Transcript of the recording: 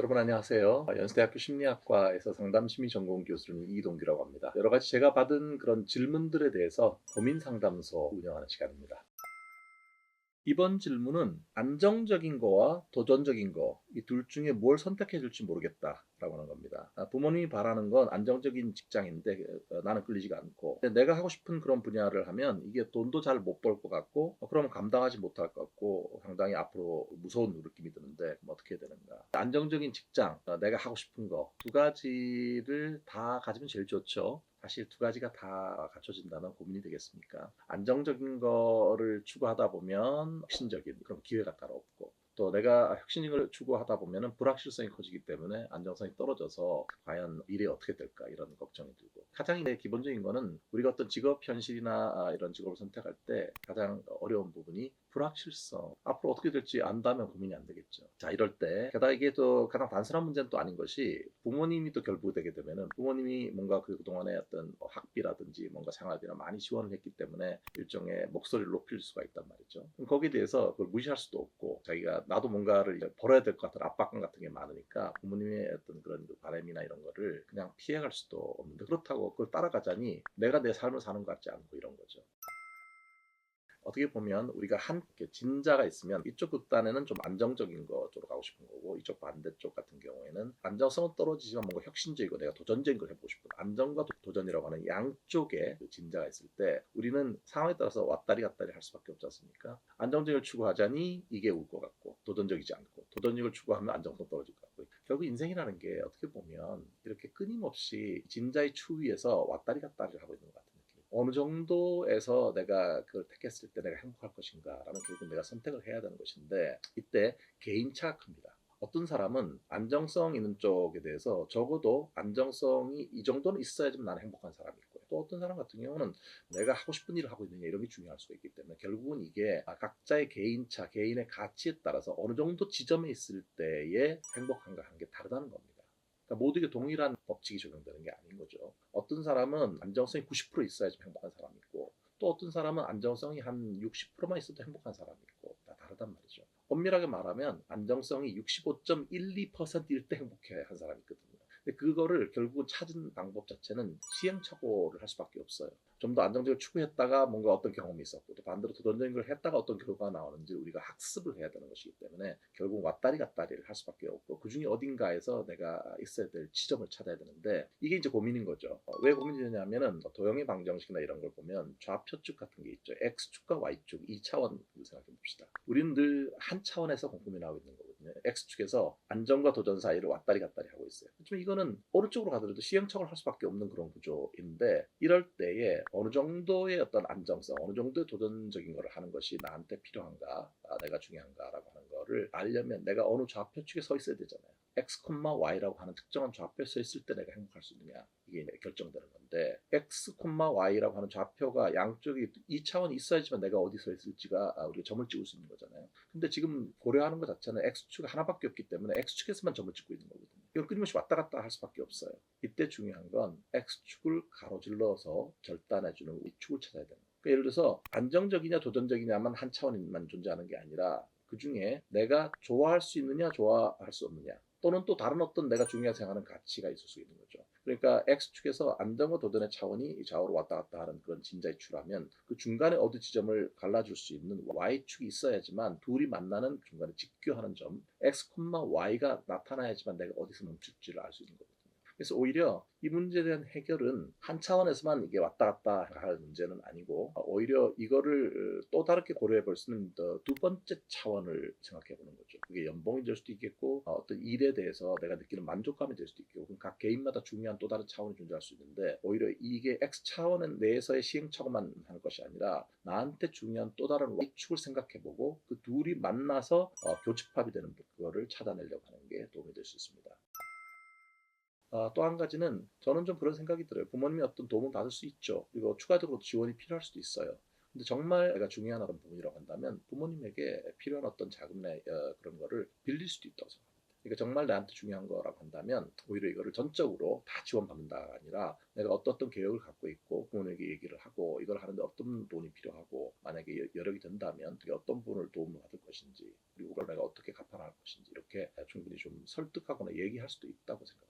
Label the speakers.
Speaker 1: 여러분 안녕하세요. 연세대학교 심리학과에서 상담심리전공 교수는 이동규라고 합니다. 여러 가지 제가 받은 그런 질문들에 대해서 고민 상담소 운영하는 시간입니다. 이번 질문은 안정적인 거와 도전적인 거, 이 둘 중에 뭘 선택해 줄지 모르겠다라고 하는 겁니다. 부모님이 바라는 건 안정적인 직장인데 나는 끌리지가 않고, 근데 내가 하고 싶은 그런 분야를 하면 이게 돈도 잘 못 벌 것 같고, 그러면 감당하지 못할 것 같고 상당히 앞으로 무서운 느낌이 드는데 어떻게 해야 되는가. 안정적인 직장, 내가 하고 싶은 거 두 가지를 다 가지면 제일 좋죠. 사실 두 가지가 다 갖춰진다면 고민이 되겠습니까? 안정적인 거를 추구하다 보면 혁신적인 그런 기회가 따로 없고, 또 내가 혁신을 추구하다 보면 불확실성이 커지기 때문에 안정성이 떨어져서 과연 미래에 어떻게 될까 이런 걱정이 들고, 가장 기본적인 거는 우리가 어떤 직업 현실이나 이런 직업을 선택할 때 가장 어려운 부분이 불확실성. 앞으로 어떻게 될지 안다면 고민이 안 되겠죠. 자, 이럴 때 게다가 이게 또 가장 단순한 문제는 또 아닌 것이, 부모님이 또 결부가 되게 되면은 부모님이 뭔가 그동안에 어떤 학비라든지 뭔가 생활비나 많이 지원을 했기 때문에 일종의 목소리를 높일 수가 있단 말이죠. 그럼 거기에 대해서 그걸 무시할 수도 없고, 자기가 나도 뭔가를 이제 벌어야 될 것 같은 압박감 같은 게 많으니까 부모님의 어떤 그런 바람이나 이런 거를 그냥 피해갈 수도 없는데, 그렇다고 그걸 따라가자니 내가 내 삶을 사는 것 같지 않고 이런 거죠. 어떻게 보면 우리가 한 진자가 있으면 이쪽 극단에는 좀 안정적인 거 쪽으로 가고 싶은 거고, 이쪽 반대쪽 같은 경우에는 안정성은 떨어지지만 뭔가 혁신적이고 내가 도전적인 걸 해보고 싶은, 안정과 도전이라고 하는 양쪽의 그 진자가 있을 때 우리는 상황에 따라서 왔다리 갔다리 할 수밖에 없지 않습니까? 안정적인 걸 추구하자니 이게 올 것 같고, 도전적이지 않고, 도전적인 걸 추구하면 안정성 떨어질 것 같고, 결국 인생이라는 게 어떻게 보면 이렇게 끊임없이 진자의 추위에서 왔다리 갔다리를 하고 있는 것 같아요. 어느 정도에서 내가 그걸 택했을 때 내가 행복할 것인가라는, 결국 내가 선택을 해야 되는 것인데, 이때 개인차가 큽니다. 어떤 사람은 안정성 있는 쪽에 대해서 적어도 안정성이 이 정도는 있어야지만 나는 행복한 사람이 있고요. 또 어떤 사람 같은 경우는 내가 하고 싶은 일을 하고 있느냐 이런 게 중요할 수가 있기 때문에, 결국은 이게 각자의 개인차, 개인의 가치에 따라서 어느 정도 지점에 있을 때의 행복한가 하는 게 다르다는 겁니다. 그러니까 모두에게 동일한 법칙이 적용되는 게 아닌 거죠. 어떤 사람은 안정성이 90% 있어야지 행복한 사람이 있고, 또 어떤 사람은 안정성이 한 60%만 있어도 행복한 사람이 있고, 다 다르단 말이죠. 엄밀하게 말하면 안정성이 65.12%일 때 행복해 한 사람이 있거든요. 근데 그거를 결국 찾은 방법 자체는 시행착오를 할 수밖에 없어요. 좀 더 안정적으로 추구했다가 뭔가 어떤 경험이 있었고, 또 반대로 도전적인 걸 했다가 어떤 결과가 나오는지 우리가 학습을 해야 되는 것이기 때문에 결국 왔다리 갔다리를 할 수밖에 없고, 그 중에 어딘가에서 내가 있어야 될 지점을 찾아야 되는데, 이게 이제 고민인 거죠. 왜 고민이 되냐면은 도형의 방정식이나 이런 걸 보면 좌표축 같은 게 있죠. X축과 Y축 2차원을 생각해 봅시다. 우리는 늘 한 차원에서 고민하고 있는 거거든요. X축에서 안정과 도전 사이를 왔다리 갔다리 하고 있어요. 좀 이거는 오른쪽으로 가더라도 시행착오를 할 수밖에 없는 그런 구조인데, 이럴 때에 어느 정도의 어떤 안정성, 어느 정도의 도전적인 걸 하는 것이 나한테 필요한가, 내가 중요한가라고 하는 거를 알려면 내가 어느 좌표축에 서 있어야 되잖아요. X, Y라고 하는 특정한 좌표에 서 있을 때 내가 행복할 수 있느냐, 이게 결정되는 건데, X, Y라고 하는 좌표가 양쪽이 2차원이 있어야지만 내가 어디 서 있을지가 우리가 점을 찍을 수 있는 거잖아요. 근데 지금 고려하는 것 자체는 X축 하나밖에 없기 때문에 X축에서만 점을 찍고 있는 거거든요. 이건 끊임없이 왔다 갔다 할 수밖에 없어요. 이때 중요한 건 X축을 가로질러서 결단해주는 Y축을 찾아야 되는 거예요. 그러니까 예를 들어서 안정적이냐 도전적이냐만 한 차원만 존재하는 게 아니라, 그 중에 내가 좋아할 수 있느냐 좋아할 수 없느냐, 또는 또 다른 어떤 내가 중요하게 생각하는 가치가 있을 수 있는 거죠. 그러니까 X축에서 안정과 도전의 차원이 좌우로 왔다 갔다 하는 그런 진자의 추라면, 그 중간에 어느 지점을 갈라줄 수 있는 Y축이 있어야지만 둘이 만나는 중간에 직교하는 점, X, Y가 나타나야지만 내가 어디서 멈출지를 알 수 있는 거거든요. 그래서 오히려 이 문제에 대한 해결은 한 차원에서만 이게 왔다 갔다 할 문제는 아니고, 오히려 이거를 또 다르게 고려해 볼 수는 두 번째 차원을 생각해 보는 거죠. 그게 연봉이 될 수도 있겠고, 어떤 일에 대해서 내가 느끼는 만족감이 될 수도 있겠고, 각 개인마다 중요한 또 다른 차원이 존재할 수 있는데, 오히려 이게 X 차원 내에서의 시행착오만 하는 것이 아니라 나한테 중요한 또 다른 Y축을 생각해 보고, 그 둘이 만나서 교집합이 되는 그거를 찾아내려고 하는 게 도움이 될 수 있습니다. 또 한 가지는 저는 좀 그런 생각이 들어요. 부모님이 어떤 도움을 받을 수 있죠. 그리고 추가적으로 지원이 필요할 수도 있어요. 근데 정말 내가 중요한 어떤 부분이라고 한다면 부모님에게 필요한 어떤 자금이나 그런 거를 빌릴 수도 있다고 생각합니다. 그러니까 정말 나한테 중요한 거라고 한다면 오히려 이거를 전적으로 다 지원받는다가 아니라 내가 어떤 계획을 갖고 있고 부모님에게 얘기를 하고 이걸 하는데 어떤 돈이 필요하고 만약에 여력이 된다면 어떤 분을 도움을 받을 것인지 그리고 그걸 내가 어떻게 갚아나갈 것인지 이렇게 충분히 좀 설득하거나 얘기할 수도 있다고 생각합니다.